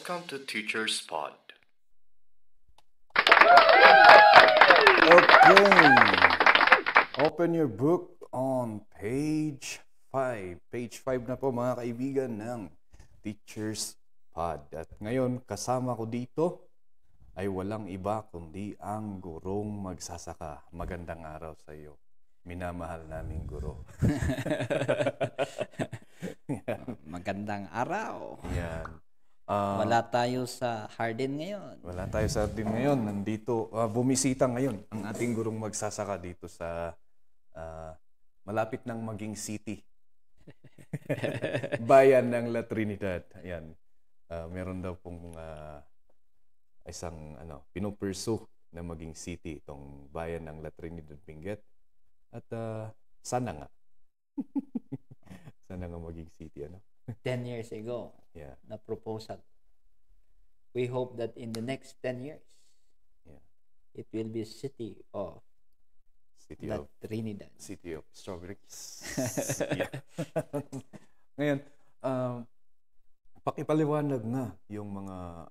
Welcome to Teacher's Pod. Okay. Open your book on page 5. Page 5 na po mga kaibigan ng Teacher's Pod. At ngayon kasama ko dito ay walang iba kundi ang gurong magsasaka. Magandang araw sa iyo. Minamahal naming guro. Magandang araw. Yan. Wala tayo sa Hardin ngayon. Wala tayo sa atin ngayon. Nandito, bumisita ngayon ang ating gurong magsasaka dito sa malapit ng maging city. Bayan ng La Trinidad. Ayan. Meron daw pong isang pinupursue na maging city itong bayan ng La Trinidad Benguet. At sana nga. Sana nga maging city. 10 years ago, Yeah. na proposal. We hope that in the next 10 years, Yeah. it will be city of City La of Trinidad. City of Strawberries. Yeah. Ngayon, pakipaliwanag nga yung mga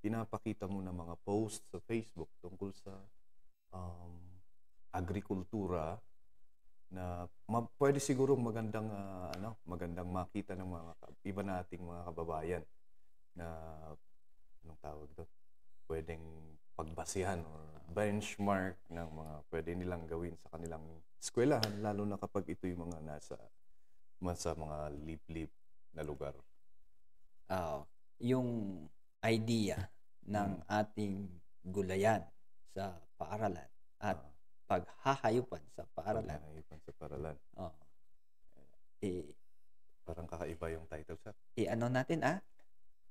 pinapakita mo na mga posts sa Facebook tungkol sa agrikultura na pwede siguro magandang magandang makita ng mga iba nating mga kababayan na anong tawag doon, pwedeng pagbasihan or benchmark ng mga pwede nilang gawin sa kanilang eskwelahan, lalo na kapag ito yung mga nasa mga liblib na lugar. Yung idea ng ating gulayan sa paaralan at paghahayupan sa paaralan. Parang kakaiba yung title, sir.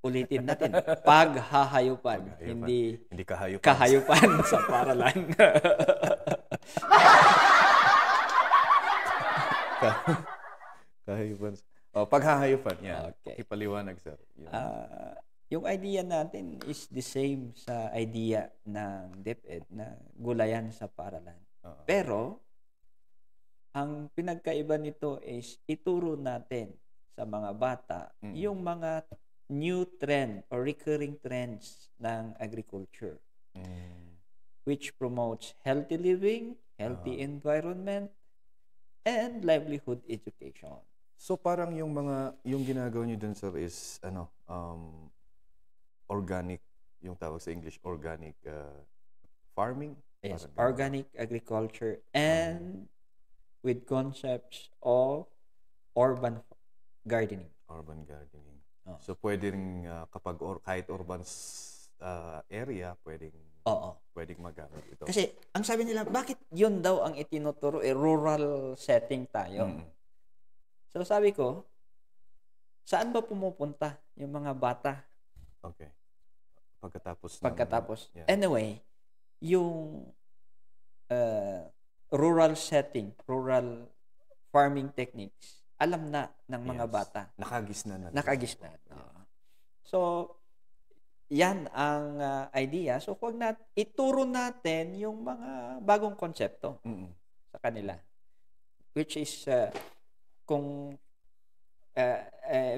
Ulitin natin. Paghahayupan. Hindi kahayupan. Kahayupan sa paaralan. Kahayupan. Paghahayupan. Yan. Okay. Ipaliwanag, sir. Yung idea natin is the same sa idea ng DepEd na gulayan sa paaralan. Pero, ang pinagkaiba nito is ituro natin sa mga bata yung mga new trend or recurring trends ng agriculture, which promotes healthy living, healthy environment, and livelihood education. So parang yung ginagawa niyo dun, sir, is organic, yung tawag sa English, organic farming? Yes, organic agriculture and with concepts of urban gardening. Urban gardening. So pwede rin kapag kahit urban area, pwedeng magamit ito. Kasi ang sabi nila, bakit yun daw ang itinuturo? Rural setting tayo. So sabi ko, saan ba pumupunta yung mga bata? Okay. Pagkatapos. Yeah. Anyway, yung rural setting, rural farming techniques, alam na ng mga bata. Nakagisnan. So, yan ang idea. So, ituro natin yung mga bagong konsepto sa kanila. Which is, a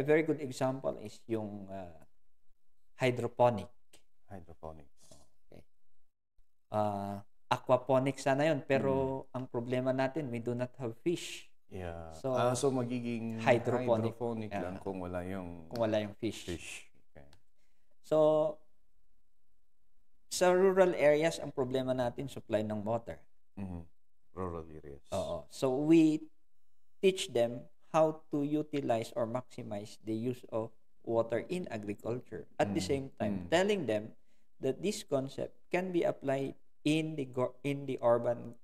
very good example is yung hydroponics. Okay. Aquaponics sana yun, pero ang problema natin, we do not have fish. Yeah. So magiging hydroponic lang kung wala yung fish. Okay. So sa rural areas, ang problema natin supply ng water. Rural areas. Oo. So we teach them how to utilize or maximize the use of water in agriculture. At the same time, telling them that this concept can be applied in the urban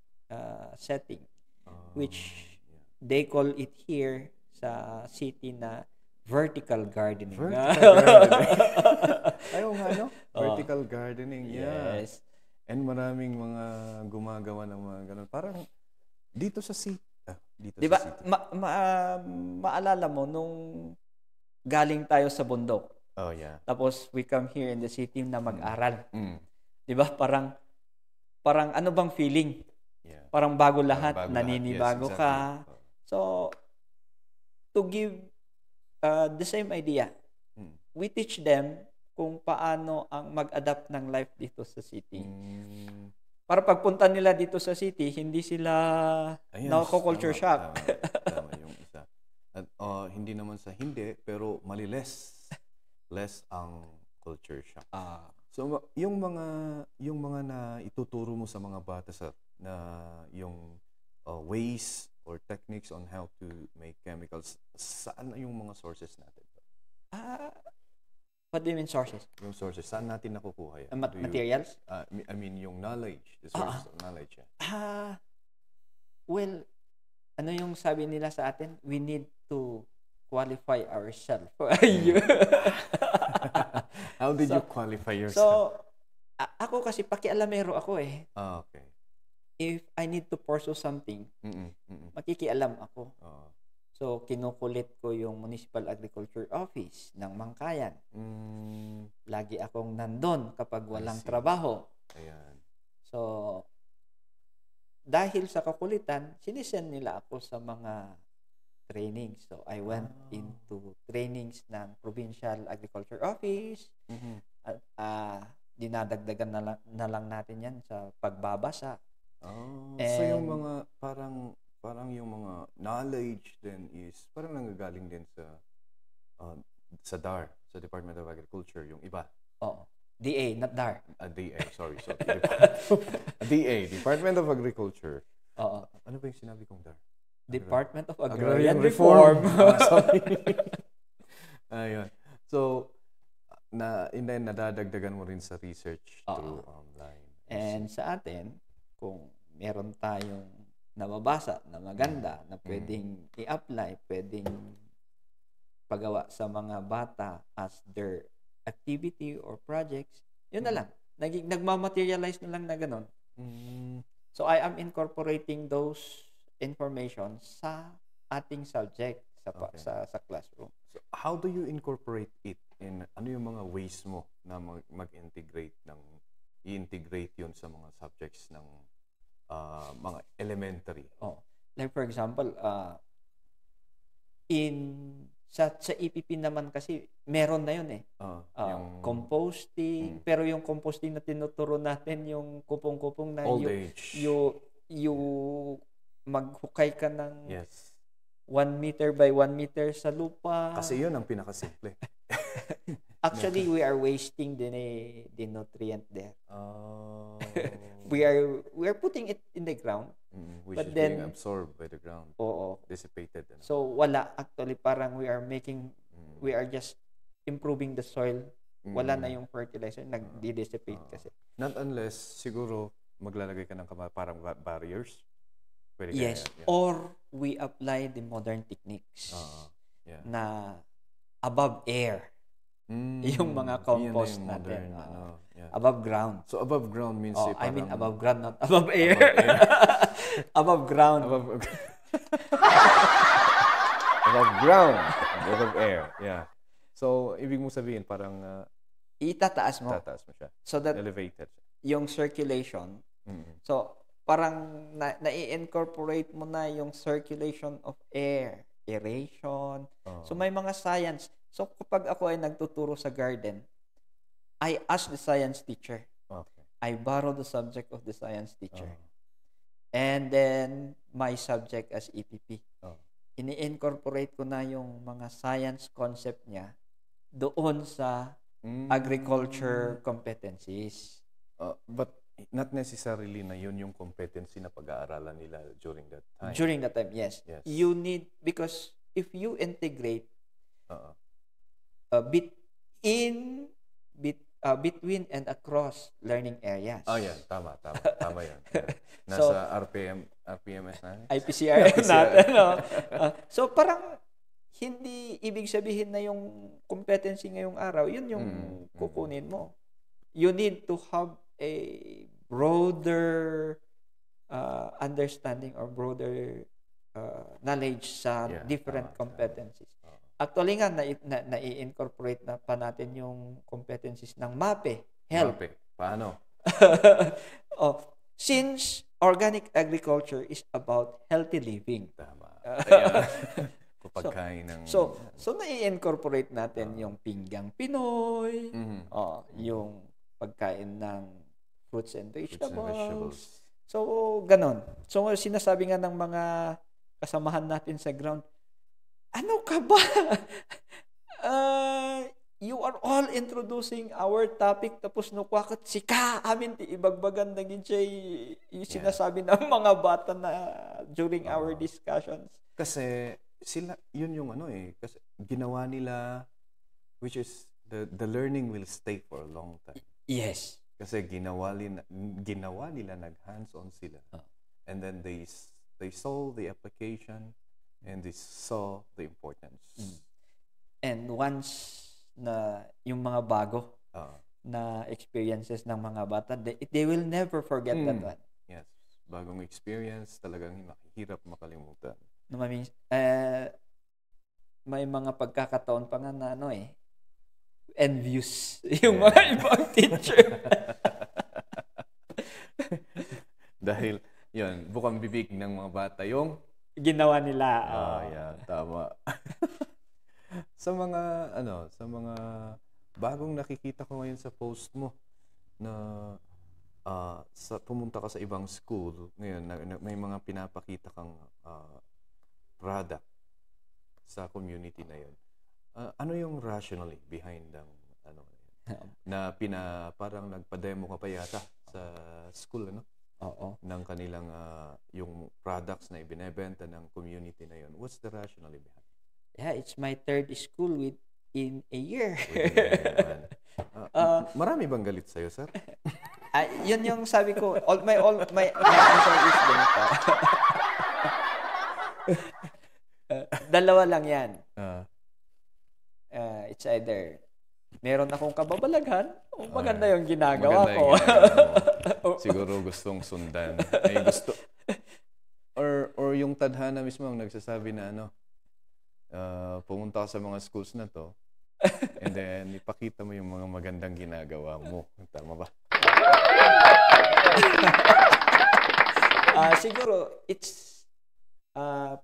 setting, which they call it here sa city na vertical gardening. Ayaw nga, no? Vertical gardening, yeah. Yes. And maraming mga gumagawa ng mga ganun. Parang dito sa city. Diba, maalala mo nung galing tayo sa bundok. Oh, yeah. Tapos we come here in the city na mag-aral. Diba? Parang ano bang feeling? Yeah. Parang bago lahat, naninibago yes, ka. So, to give the same idea, we teach them kung paano ang mag-adapt ng life dito sa city. Mm. Para pagpunta nila dito sa city, hindi sila culture shock. Tama yung isa. At hindi naman sa hindi, pero less ang culture shock. So yung mga na ituturo mo sa mga bata na yung ways or techniques on how to make chemicals, saan yung mga sources natin? What do you mean sources? Yung sources, saan natin nakukuha yan? Materials? I mean yung knowledge, the sources of knowledge. Well, ano yung sabi nila sa atin? We need to qualify ourselves. How did you qualify yourself? So, ako kasi pakialamero ako eh. Okay. If I need to pursue something, makikialam ako. So, kinukulit ko yung Municipal Agriculture Office ng Mangkayan. Lagi akong nandun kapag walang trabaho. Ayan. So, dahil sa kakulitan, sinisend nila ako sa mga trainings. So, I went into trainings ng Provincial Agriculture Office. At dinadagdagan na lang natin yan sa pagbabasa. So, yung mga parang yung mga knowledge then is parang nanggagaling din sa DAR, sa Department of Agriculture, yung iba. DA, not DAR. DA, sorry. DA, Department of Agriculture. Ano ba yung sinabi kong DAR? Department of Agrarian Reform. Sorry. Ayun. So, and then nadadagdagan mo rin sa research through online. And sa atin, kung meron tayong nababasa na maganda na pwedeng i-apply, pwedeng pagawa sa mga bata as their activity or projects, yun na lang. Nagmamaterialize na lang na ganun. So, I am incorporating those information sa ating subject sa classroom. So, how do you incorporate it in ano yung mga ways mo na mag-integrate i-integrate yun sa mga subjects ng mga elementary? Like for example, sa EPP naman kasi meron na yun eh. Yung composting, pero yung composting na tinuturo natin yung kupong-kupong na old age. yung maghukay ka ng 1 meter by 1 meter sa lupa. Kasi yun ang pinakasimple. Actually, we are wasting the nutrient there. We are putting it in the ground. Which is being absorbed by the ground. Dissipated. So, wala. Actually, parang we are just improving the soil. Wala na yung fertilizer. Nag-dissipate kasi. Not unless, siguro, maglalagay ka ng parang barriers. Pwede yes. Or we apply the modern techniques na above air. Yung mga compost natin. Above ground. So, above ground means I mean above ground, not above air. Above ground. Above ground. Above air. Yeah. So, ibig mo sabihin, parang itataas mo. Itataas mo siya. So that elevated. Yung circulation. So, parang na-incorporate mo na yung circulation of air, aeration. So, may mga science. So, kapag ako ay nagtuturo sa garden, I ask the science teacher. I borrow the subject of the science teacher. And then, my subject as EPP. Ini-incorporate ko na yung mga science concept niya doon sa agriculture competencies. But not necessarily na yun yung competency na pag-aaralan nila during that time. During that time, yes. You need, because if you integrate between and across learning areas. Yan. Tama yan. Nasa RPMS na. IPCRS natin. So, parang hindi ibig sabihin na yung competency ngayong araw, yun yung kukunin mo. You need to have a broader understanding or broader knowledge sa different competencies. Actually nga, na-incorporate na pa natin yung competencies ng MAPE. Health. MAPE. Paano? Since organic agriculture is about healthy living. Tama. pagkain ng... So nai-incorporate natin yung pinggang Pinoy, yung pagkain ng fruits and vegetables. So, ganon. So, sinasabi nga ng mga kasamahan natin sa ground, ano ka ba? You are all introducing our topic tapos nukwakot sika amin ti ibagbagan naging siya yung sinasabi ng mga bata na during our discussions. Kasi sila, yun yung kasi ginawa nila, which is the learning will stay for a long time. Yes. Kasi ginawa nila nag-hands-on sila. And then they saw the application and they saw the importance. And once na yung mga bago na experiences ng mga bata, they will never forget that one. Yes. Bagong experience, talagang mahirap makalimutan. May mga pagkakataon pa nga na envious yung mga ibang teacher. Dahil, yun, bukang bibig ng mga bata yung ginawa nila. Tama. sa mga bagong nakikita ko ngayon sa post mo na pumunta ka sa ibang school ngayon, may mga pinapakita kang product sa community na yun. Ano yung rationally behind ng na parang nagpa-demo ka pa yata sa school Oo. ng kanilang yung products na ibinebenta ng community na yun. What's the rationale behind? Yeah, it's my third school in a year. Marami bang galit sa'yo, sir? Yun yung sabi ko, my answer is ganito. Dalawa lang yan. It's either meron akong kababalaghan o maganda yung ginagawa ko. Siguro gustong sundan. May gusto. Or yung tadhana mismo ang nagsasabi na pumunta ka sa mga schools na to and then ipakita mo yung mga magandang ginagawa mo. Tama ba? Siguro, it's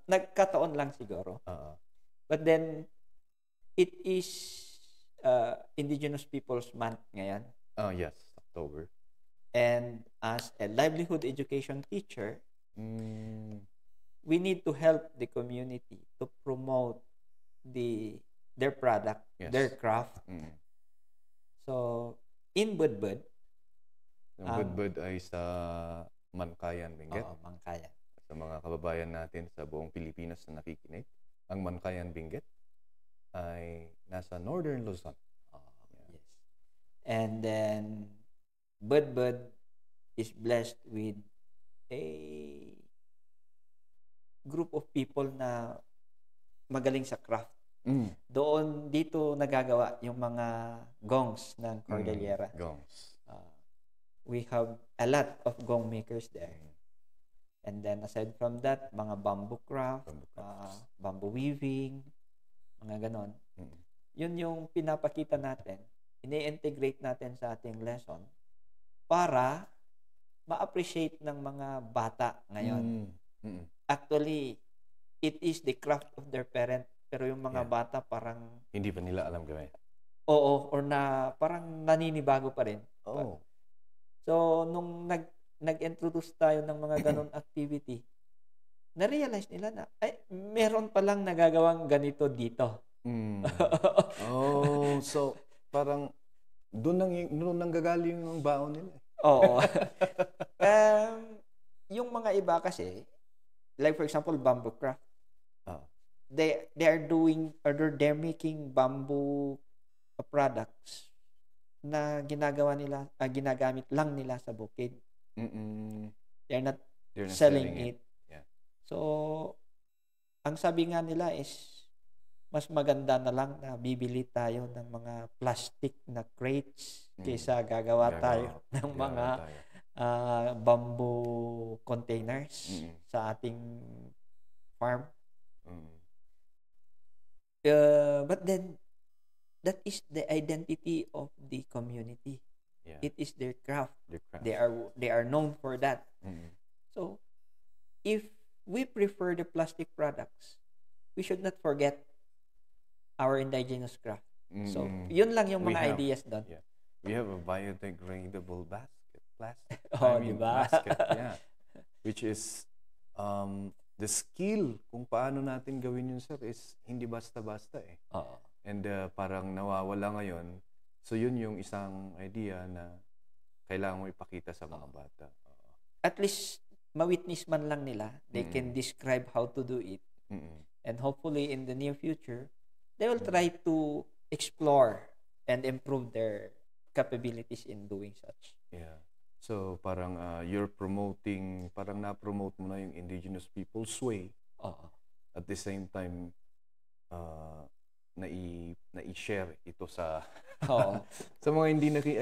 nagkataon lang siguro. But then, it is Indigenous Peoples Month ngayon. Yes, October. And as a livelihood education teacher, we need to help the community to promote their product, their craft. So, in Budbud, yung Budbud ay sa Mankayan, Benguet. Oo, Mankayan. Sa mga kababayan natin sa buong Pilipinas na nakikinig, ang Mankayan, Benguet ay nasa Northern Luzon. Yes. And then, Budbud is blessed with a group of people na magaling sa craft. Dito nagagawa yung mga gongs ng Cordillera. Gongs. We have a lot of gong makers there. And then aside from that, mga bamboo craft, bamboo weaving, mga ganon. Yun yung pinapakita natin, ini-integrate natin sa ating lesson para ma-appreciate ng mga bata ngayon. Actually, it is the craft of their parent, pero yung mga bata parang hindi pa nila alam gawin. Oo, or na parang naninibago pa rin. So, nung nag-introduce tayo ng mga ganon activity, na-realize nila na, meron palang nagagawang ganito dito. So, parang doon nang gagaling yung baon nila. Oo. Yung mga iba kasi, like for example, bamboo craft, they are doing, or they're making bamboo products na ginagamit lang nila sa bukid. They're not selling it. Yeah. So, ang sabi nga nila is, mas maganda na lang na bibili tayo ng mga plastic na crates kaysa gagawa tayo ng mga bamboo containers sa ating farm. But then, that is the identity of the community. Yeah. It is their craft. They are known for that. So, if we prefer the plastic products, we should not forget our indigenous craft. So, Mm-mm. yun lang yung We mga have, ideas doon. yeah. We have a biodegradable plastic. Oh, di ba? Basket, yeah. Which is, the skill kung paano natin gawin yun, sir, is hindi basta-basta eh. Oo. And parang nawawala ngayon. So yun yung isang idea na kailangan mo ipakita sa mga bata. At least, ma-witness man lang nila. They can describe how to do it. Mm-mm. And hopefully, in the near future, they will try to explore and improve their capabilities in doing such. Yeah. So parang you're promoting, parang na-promote mo na yung indigenous people's way. Oo. At the same time, na-i-share ito sa Oo. sa mga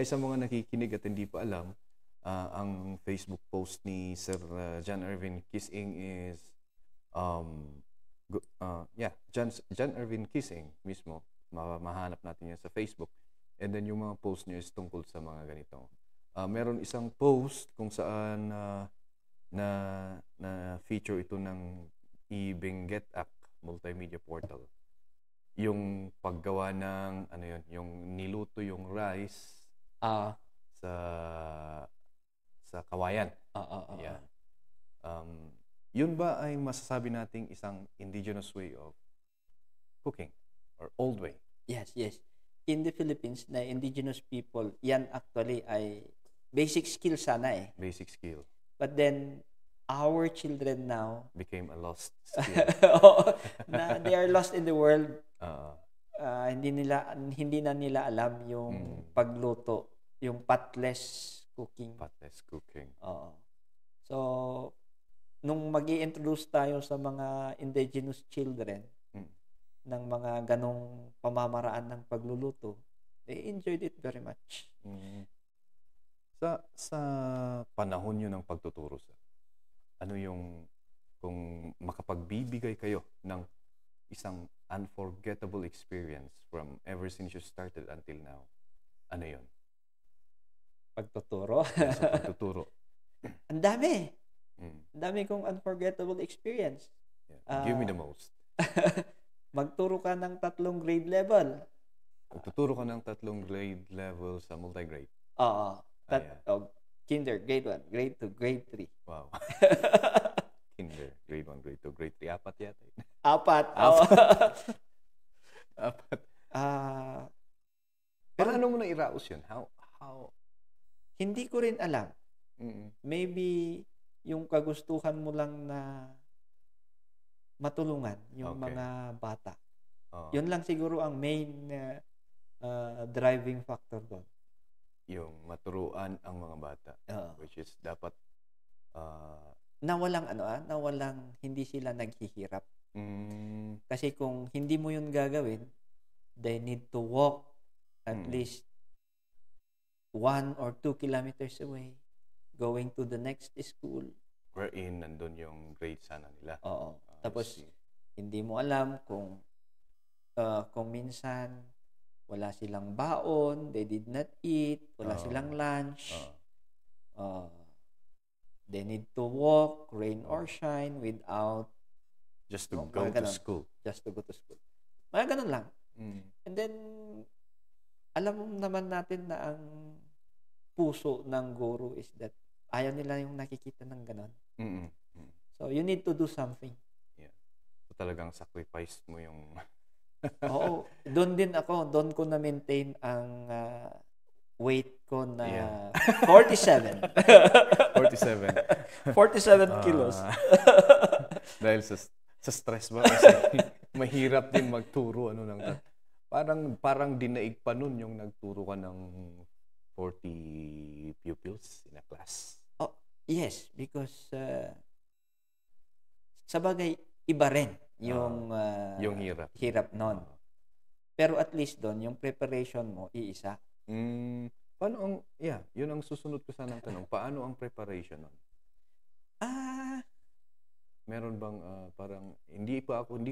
sa mga nakikinig at hindi pa alam, ang Facebook post ni Sir John Irvin Kissing is John Irvin Kissing mismo. Mahanap natin yan sa Facebook. And then yung mga post niya is tungkol sa mga ganito. Meron isang post kung saan na feature ito ng i-Benguet Act multimedia portal. Yung paggawa ng yung niluto yung rice sa kawayan. Yeah. Yun ba ay masasabi nating isang indigenous way of cooking or old way? Yes. In the Philippines, na indigenous people, yan actually ay basic skill sana eh. Basic skill. But then, our children now became a lost skill. na they are lost in the world. Hindi na nila alam yung pagluto, yung patless cooking. Oo. So, nung magi-introduce tayo sa mga indigenous children ng mga ganong pamamaraan ng pagluluto, they enjoyed it very much. Sa panahon yun ng pagtuturo, sir, ano yung, kung makapagbibigay kayo ng isang unforgettable experience from ever since you started until now, ano yun? Pagtuturo? Sa pagtuturo. Ang dami. Ang dami kong unforgettable experience. Yeah. Give me the most. Magturo ka ng 3 grade level. Magtuturo ka ng 3 grade level sa multi-grade. Oo. Kinder, grade 1, grade 2, grade 3. Wow. Kinder, grade 1, grade 2, grade 3. 4 yata. 4. Pero ano mo na iraos yun? How? Hindi ko rin alam. Maybe yung kagustuhan mo lang na matulungan yung mga bata. Yun lang siguro ang main driving factor doon. Yung maturuan ang mga bata. Which is dapat nawalang hindi sila naghihirap. Kasi kung hindi mo yun gagawin, they need to walk at least 1 or 2 kilometers away going to the next school. Wherein nandun yung grade sana nila. Oo. Tapos hindi mo alam kung minsan wala silang baon, they did not eat, wala silang lunch. They need to walk, rain or shine, without just to go to school. Just to go to school. Mga ganun lang. And then, alam naman natin na ang puso ng guro is that ayaw nila yung nakikita ng ganun. So, you need to do something. Yeah. So, talagang sacrifice mo yung... Oo. Doon ko na-maintain ang weight ko na 47. 47 kilos. Dahil sa stress ba? Kasi mahirap din magturo. Parang dinaig pa nun yung nagturo ka ng 40 pupils in a class. Oh, yes, because sa bagay, iba rin yung hirap nun. Pero at least doon, yung preparation mo, iisa. Paano yun ang susunod ko sanang tanong. Paano ang preparation nun? Meron bang parang hindi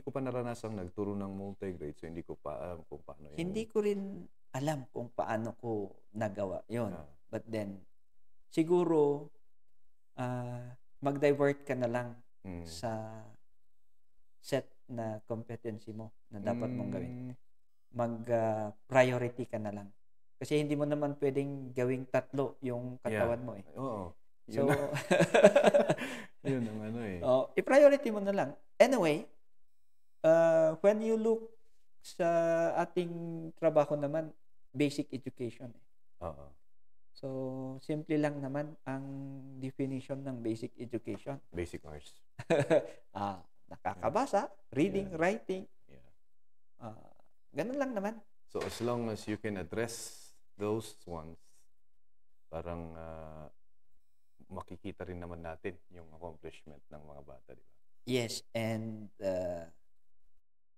ko pa naranasang nagturo ng multi-grade, so hindi ko pa alam kung paano yun. Hindi ko rin alam kung paano ko nagawa yun. But then, siguro, mag-divert ka na lang sa set na competency mo na dapat mong gawin. Mm, Mag-priority ka na lang. Kasi hindi mo naman pwedeng gawing 3 yung yeah. katawan mo eh. Oo. So, Yun, yun ang ano eh. i-priority mo na lang. Anyway, when you look sa ating trabaho naman, basic education eh. Oo. So, simple lang naman ang definition ng basic education. Basic arts. Nakakabasa, reading, Yeah. writing. Yeah. Ganun lang naman. So as long as you can address those ones, parang makikita rin naman natin yung accomplishment ng mga bata, di ba? Yes, and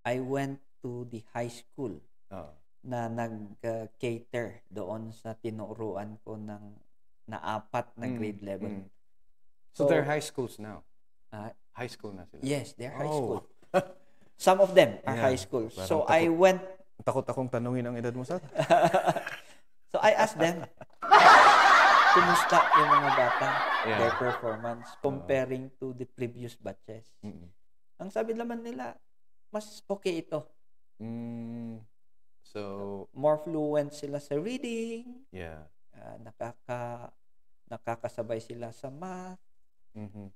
I went to the high school Oo. na nag-cater doon sa tinuruan ko na 4 na grade level. So, So, they're high schools now. Ah, High school na sila. yes, they're high Oh. school. Some of them are Yeah, high school. parang So I went, Takot akong tanungin ang edad mo sa. so I asked them, kumusta yung mga bata, Yeah. their performance, comparing to the previous batches. Mm-mm. Ang sabi naman nila, mas okay ito. So, More fluent sila sa reading, yeah. nakakasabay sila sa math, Mhm.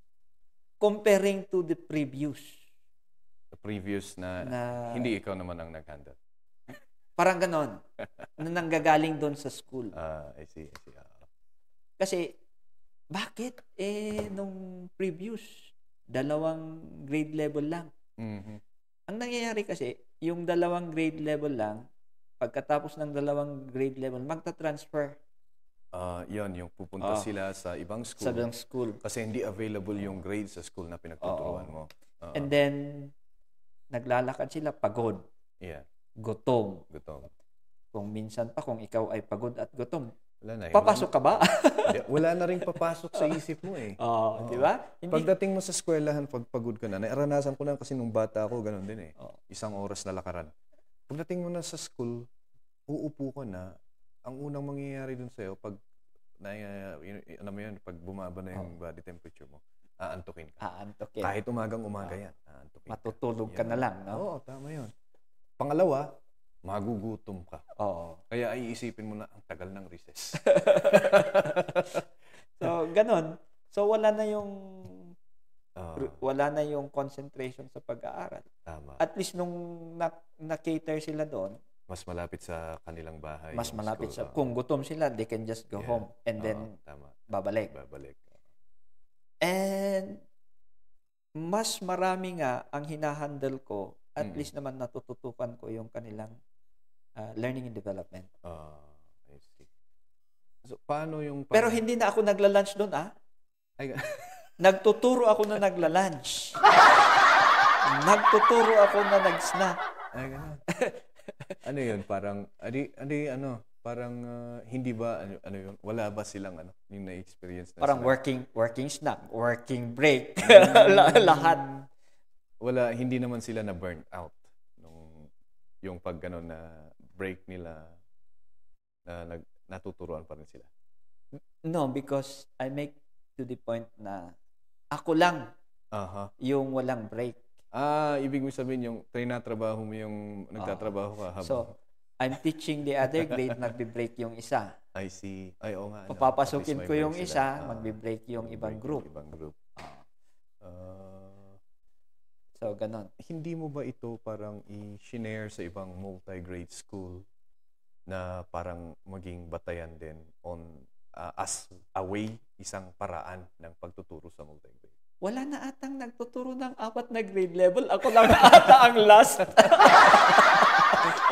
comparing to the previous. The previous na hindi ikaw naman ang nag-handle. Parang ganon, na nanggagaling doon sa school. I see. Kasi, bakit? Nung previous, 2 grade level lang. Mhm. Ang nangyayari kasi, yung 2 grade level lang, pagkatapos ng 2 grade level, magta-transfer Yon, yung pupunta sila sa ibang school. sa ibang school. Kasi hindi available yung grade sa school na pinagtuturuan mo. And then, naglalakad sila pagod, Yeah. gutom. Gutom. Kung minsan pa, kung ikaw ay pagod at gutom, Wala na. papasok ka ba? Wala na rin papasok sa isip mo eh. Di ba? Hindi. Pagdating mo sa eskwelahan, pag pagod ka na, naranasan ko na kasi nung bata ako, ganun din eh. 1 oras na lakaran. Pagdating mo na sa school, uupo ka na, ang unang mangyayari dun sa'yo, pag pag bumaba na yung body temperature mo, aantukin ka. Aantok yan. Kahit umagang-umaga yan, aantukin ka. Matutulog ka na lang, no? Oo, tama yun. Pangalawa, magugutom ka. Oo. Kaya iisipin mo na ang tagal ng recess. So, ganon. So, wala na yung concentration sa pag-aaral. Tama. At least nung na-cater sila doon, Mas malapit sa kanilang bahay. mas yung malapit school. kung gutom sila, they can just go home and then Tama. babalik. Babalik. And mas marami nga ang hinahandle ko, at least naman natututukan ko yung kanilang learning and development. I see. So, paano yung... Pero hindi na ako nagla-lunch doon, Ay, Nagtuturo ako na nagla-lunch. Nagtuturo ako na nag-snack. Ay, ganun. Ano yun? Parang, parang hindi ba, ano yun? Wala ba silang, yung na-experience na Parang sila? working snack, working break. Lahat. Wala, hindi naman sila na burnt out nung yung pag gano'n na break nila na natuturuan pa rin sila. No, because I make to the point na ako lang yung walang break. Ibig mo sabihin yung trinatrabaho mo yung nagtatrabaho ka habang... So, I'm teaching the other grade, magbe-break yung isa. I see. Ay, oo nga. Papapasukin ko yung isa, magbe-break yung ibang group. So, ganon. Hindi mo ba ito parang i-share sa ibang multi-grade school na parang maging batayan din on as a way, isang paraan ng pagtuturo sa multi-grade? Wala na atang nagtuturo ng 4 na grade level. Ako lang ata ang last.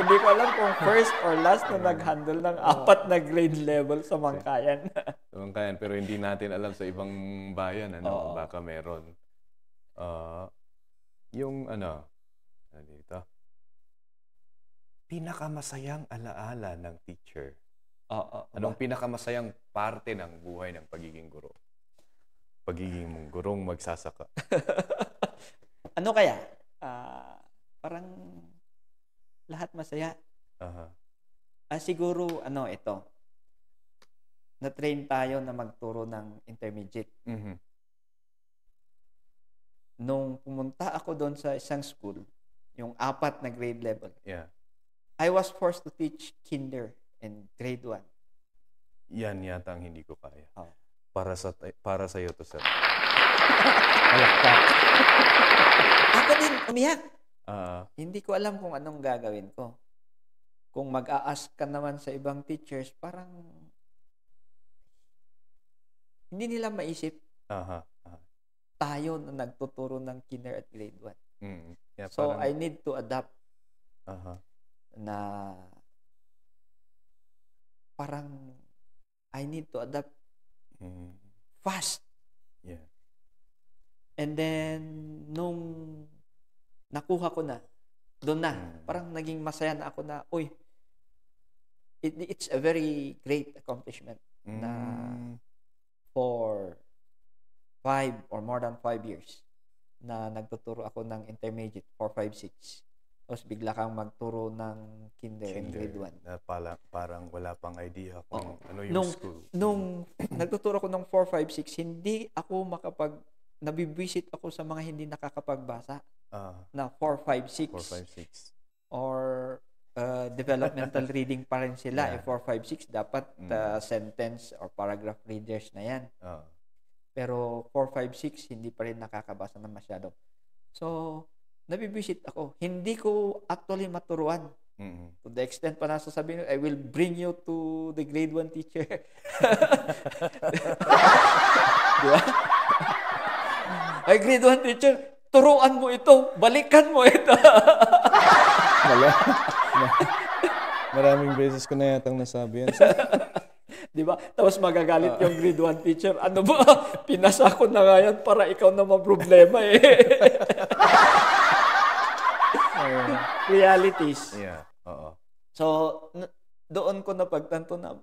Hindi ko alam kung first or last na nag-handle ng 4 na grade level sa Mangkayan. Sa Mangkayan, pero hindi natin alam sa ibang bayan, baka meron. Yung dito, pinakamasayang alaala ng teacher. Anong pinakamasayang parte ng buhay ng pagiging guro? Pagiging gurong magsasaka. Ano kaya? Parang lahat masaya. Siguro, ito. Na-train tayo na magturo ng intermediate. nung pumunta ako doon sa isang school, yung 4 na grade level, Yeah. I was forced to teach kinder and grade 1. Yan yata ang hindi ko kaya. Oh. Para sa iyo to, sir. Palakpak. Ako din, umiyak. Ah, Hindi ko alam kung anong gagawin ko. Kung mag-a-ask ka naman sa ibang teachers, parang hindi nila maisip aha. tayo na nagtuturo ng kinder at grade 1. Yeah, So, parang, I need to adapt aha. na parang I need to adapt Mm, fast. yeah. And then, nung nakuha ko na, doon na, parang naging masaya na ako na, uy, it's a very great accomplishment na Mm, for 5 or more than 5 years na nagtuturo ako ng intermediate 4, 5, 6. Tapos bigla kang magturo ng kinder and grade 1. na parang wala pang idea kung Oo. ano yung school. Nung nagtuturo ko ng 4, 5, 6, hindi ako nabibwisit ako sa mga hindi nakakapagbasa na 4, 5, 6. 4, 5, 6. Or developmental reading pa rin sila. Yeah. 4, 5, 6, dapat sentence or paragraph readers na yan. Pero 4, 5, 6, hindi pa rin nakakabasa na masyado. So, nabibisit ako. Hindi ko actually maturuan. To the extent pa nasasabihin, I will bring you to the grade 1 teacher. Di ba? Ay, grade 1 teacher, turuan mo ito. Balikan mo ito. Maraming beses ko na yatang nasabi yan. Di ba? Tapos magagalit yung grade 1 teacher. Ano ba? Pinasa ko na nga yan para ikaw na maproblema eh. Realities. Yeah, oo. So, doon ko napagtanto na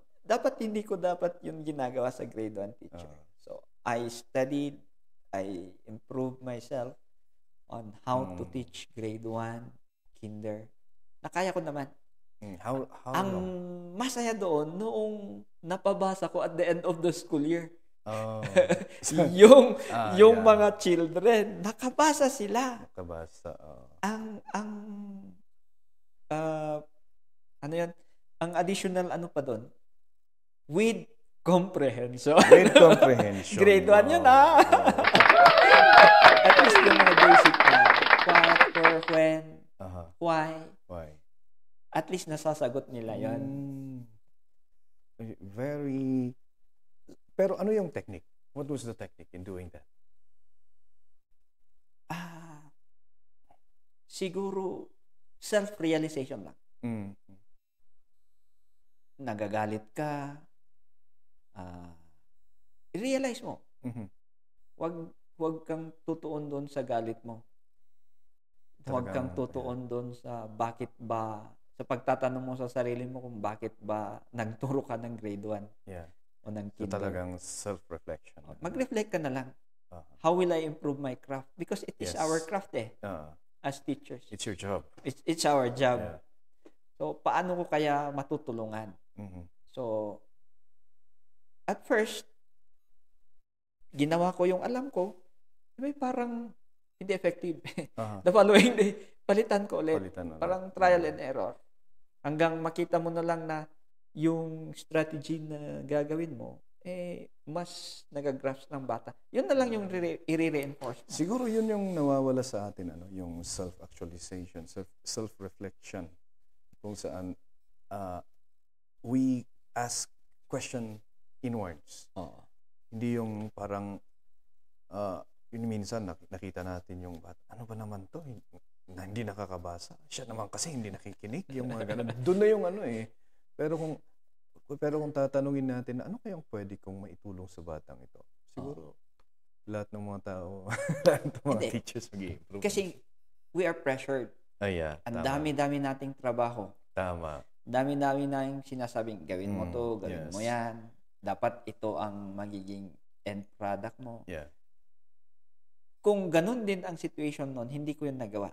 hindi ko dapat yung ginagawa sa grade 1 teacher. So, I studied, I improved myself on how to teach grade 1, kinder. Nakaya ko naman. How Ang long? masaya doon, noong napabasa ko at the end of the school year, Oh, yung yeah. mga children, nakabasa sila. Nakabasa. Ano yan? Ang additional ano pa doon? With comprehension. With comprehension. Grade 1 yun At least yung mga basic na what, where, when, why. At least nasasagot nila yon. Very... Pero ano yung technique? What was the technique in doing that? Siguro self-realization lang. Nagagalit ka, i-realize mo. Wag kang tutuon doon sa galit mo. Huwag kang tutuon doon sa bakit ba, sa pagtatanong mo sa sarili mo kung bakit ba nagturo ka ng grade 1. Yeah. O ng So kinder. talagang self-reflection. Mag-reflect ka na lang. How will I improve my craft? Because it is our craft as teachers. It's your job. It's our job. Yeah. So, paano ko kaya matutulungan? So, at first, ginawa ko yung alam ko, may parang hindi effective. The following day, palitan ko ulit. Parang trial and error. Hanggang makita mo na lang na yung strategy na gagawin mo, mas nagagrasp ng bata. Yun na lang yung i-reinforce. Siguro yun yung nawawala sa atin, yung self-actualization, self-reflection. Kung saan we ask question inwards. Hindi yung parang yun minsan nakita natin yung ano ba naman to? Na hindi nakakabasa. Siya naman kasi hindi nakikinig. Yung mga ganun. Doon na yung Pero kung tatanungin natin na ano kayang pwede kong maitulong sa batang ito? Siguro lahat ng mga tao, lahat ng mga teachers mag-i-improve. Kasi we are pressured. Ang dami-dami nating trabaho. Tama. Dami-dami na yung sinasabing, gawin mo to, gawin mo yan. Dapat ito ang magiging end product mo. Yeah. Kung ganun din ang situation noon, hindi ko yun nagawa.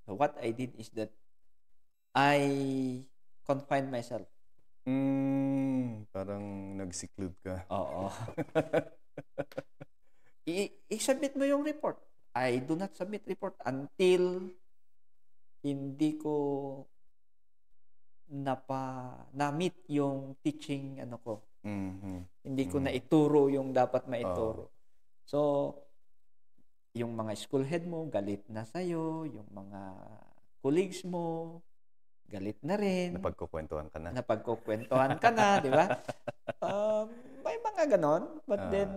So what I did is that I confined myself. Parang nag-seclude ka. Oo. I-submit mo yung report. I do not submit report until hindi ko na-meet yung teaching ko. Hindi ko na ituro yung dapat maituro. So, yung mga school head mo, galit na sa'yo. Yung mga colleagues mo, galit na rin. Napagkukwentuhan ka na. Di ba? May mga ganon. But then,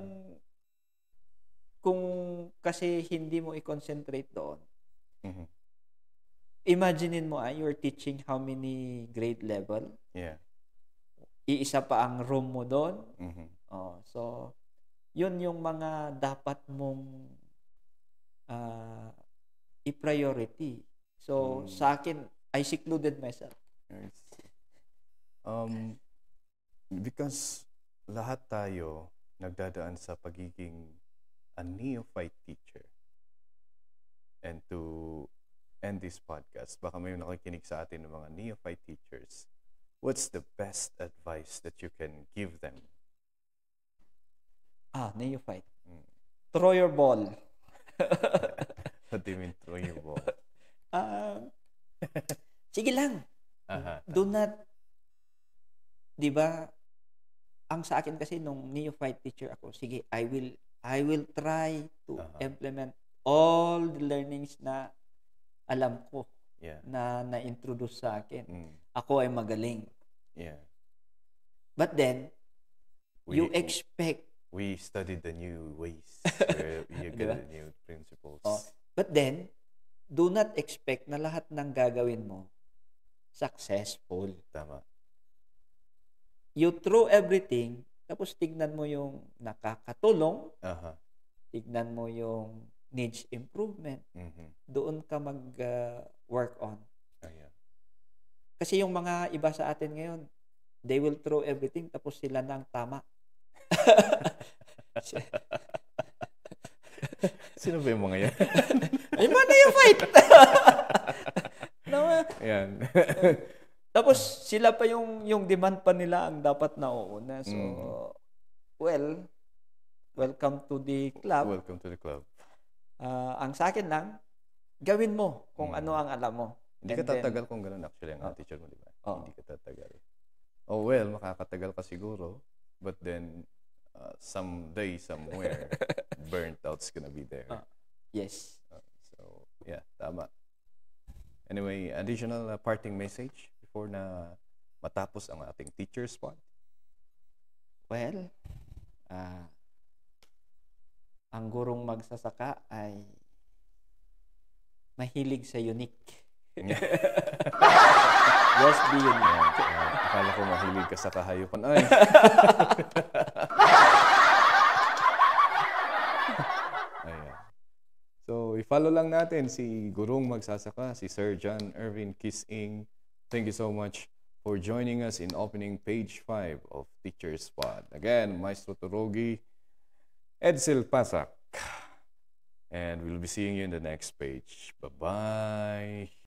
kung kasi hindi mo i-concentrate doon, imaginein mo, you're teaching how many grade level? Yeah. Iisa pa ang room mo doon. So, yun yung mga dapat mong i-priority. So, sa akin, I secluded myself. Because lahat tayo nagdadaan sa pagiging a neophyte teacher. And to end this podcast, baka may nakikinig sa atin ng mga neophyte teachers. What's the best advice that you can give them? Neophyte. Throw your ball. What do you mean, throw your ball? Sige lang. Do not, di ba, ang sa akin kasi nung neophyte teacher ako, sige, I will try to implement all the learnings na alam ko na na-introduce sa akin. Ako ay magaling. Yeah. But then, you expect... We studied the new ways. You get the new principles. But then, do not expect na lahat ng gagawin mo successful. Tama. You throw everything, tapos tignan mo yung nakakatulong, tignan mo yung needs improvement, doon ka mag-work on. Kasi yung mga iba sa atin ngayon, they will throw everything, tapos sila nang tama. Sino ba yung mga yan? Ay, mana yung fight! Yan. Tapos sila pa yung demand pa nila ang dapat nauuna. So, well, welcome to the club. Welcome to the club. Ang sa akin lang, gawin mo kung ano ang alam mo. Hindi ka tatagal kung gano'n actually ang teacher mo, di ba? Hindi ka tatagal. Oh well, makakatagal ka siguro, but then someday, somewhere, burnt out's gonna be there. Yes. So, yeah, tama. Anyway, additional parting message before na matapos ang ating teacher spot? Well, ang gurong magsasaka ay mahilig sa unique. Just be unique. Akala ko mahilig ka sa kahayupan. Ay! Ayan. So, i-follow lang natin si Gurong Magsasaka, si Sir John Ervin Kising. Thank you so much for joining us in opening page 5 of Teacher Spot. Again, Maestro Turogi, Edsel Pasak. And we'll be seeing you in the next page. Bye-bye.